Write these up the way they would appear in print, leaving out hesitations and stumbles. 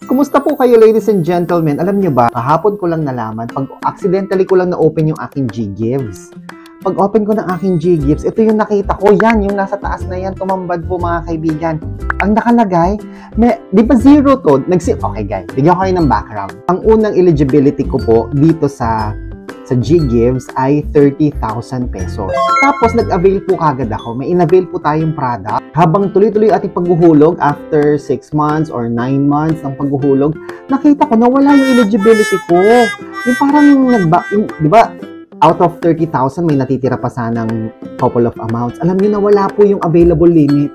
Kumusta po kayo, ladies and gentlemen? Alam nyo ba, kahapon ko lang nalaman, pag accidentally ko lang na-open yung aking G-Gives. Pag open ko ng aking G-Gives, ito yung nakita ko, yan, yung nasa taas na yan, tumambad po mga kaibigan. Ang nakalagay, di ba zero to? Okay guys, bigyan ko kayo ng background. Ang unang eligibility ko po dito sa G-Gives ay 30,000 pesos. Tapos nag-avail po kagad ako. May in-avail po tayong product. Habang tuloy-tuloy ating paghuhulog, after 6 months or 9 months ng paghuhulog, nakita ko na wala yung eligibility ko. Yung parang di ba, out of 30,000, may natitira pa sanang couple of amounts. Alam niyo na wala po yung available limit.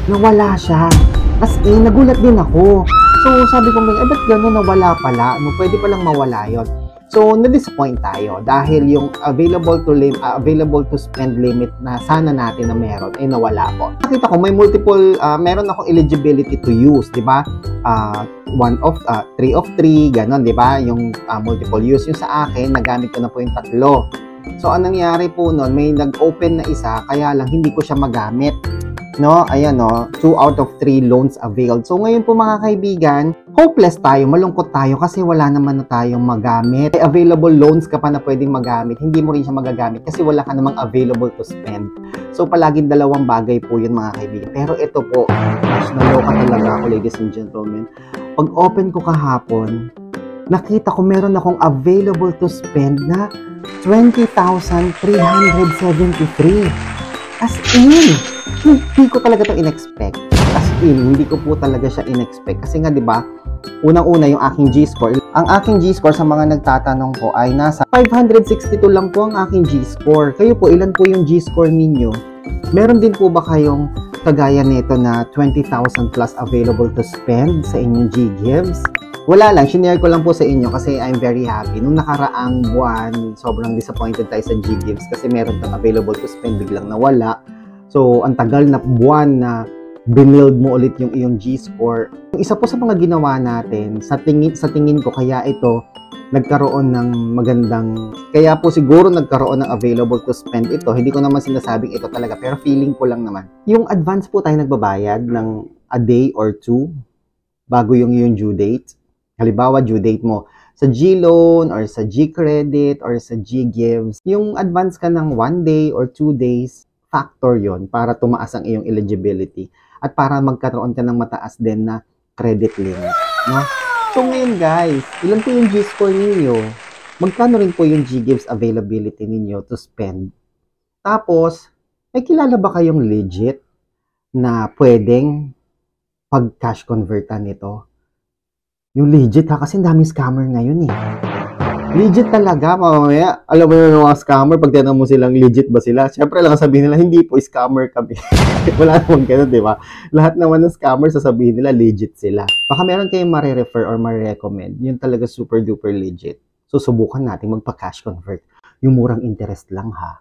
Nawala siya. As in, nagulat din ako. So, sabi ko, ba't gano'n nawala pala? Pwede palang mawala yon. So, na-disappoint tayo dahil yung available to spend limit na sana natin na meron ay nawala po. Nakita ko may multiple, meron akong eligibility to use, di ba? 3 of 3, ganon, di ba? Yung multiple use. Yung sa akin, nagamit ko na po yung 3. So, anong nangyari po nun, may nag-open na isa, kaya lang hindi ko siya magamit. No, ayan no, 2 out of 3 loans availed. So ngayon po mga kaibigan, hopeless tayo, malungkot tayo kasi wala naman na tayong magamit. May available loans ka pa na pwedeng magamit, hindi mo rin siya magagamit kasi wala ka namang available to spend. So palaging dalawang bagay po yun mga kaibigan. Pero ito po, naloka talaga ako, ladies and gentlemen. Pag open ko kahapon, nakita ko meron akong available to spend na 20,373. As in, hindi ko talaga ito in-expect. As in, hindi ko po talaga siya in-expect. Kasi nga, di ba, unang-una yung aking G-score. Ang aking G-score sa mga nagtatanong ko ay nasa 562 lang po ang aking G-score. Kayo po, ilan po yung G-score ninyo? Meron din po ba kayong kagaya nito na 20,000 plus available to spend sa inyong G-Gives? Wala lang, shinare ko lang po sa inyo kasi I'm very happy. Nung nakaraang buwan, sobrang disappointed tayo sa G-Gives kasi meron kang available to spend, biglang nawala. So, ang tagal na buwan na binild mo ulit yung iyong G-score. Yung isa po sa mga ginawa natin, sa tingin ko, kaya ito nagkaroon ng kaya po siguro nagkaroon ng available to spend ito. Hindi ko naman sinasabing ito talaga, pero feeling ko lang naman. Yung advance po tayo nagbabayad ng a day or 2 bago yung due date. Halimbawa, due date mo sa G-Loan or sa G-Credit or sa G-Gives, yung advance ka ng 1 day or 2 days, factor yon para tumaas ang iyong eligibility at para magkaroon ka ng mataas din na credit limit. No? So ngayon guys, ilan po yung G-score ninyo? Magkano rin po yung G-Gives availability ninyo to spend? Tapos, may kilala ba kayong legit na pwedeng pag-cash convertan nito? Yung legit ha, kasi daming scammer ngayon eh. Legit talaga, mamaya, alam mo yung mga scammer, pag tinanong mo silang legit ba sila, syempre lang sabihin nila, hindi po, scammer kami. Wala naman ganun, di ba? Lahat naman ng scammer, sasabihin nila, legit sila. Baka meron kayong marirefer or marirecommend, yun talaga super duper legit. So, subukan natin magpa-cash convert. Yung murang interest lang ha.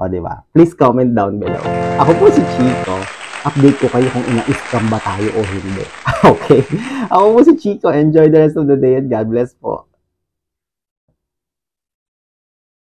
O, di ba? Please comment down below. Ako po si Chico. Update ko kayo kung ina-scam ba tayo o hindi. Okay? Ako po si Chico. Enjoy the rest of the day and God bless po.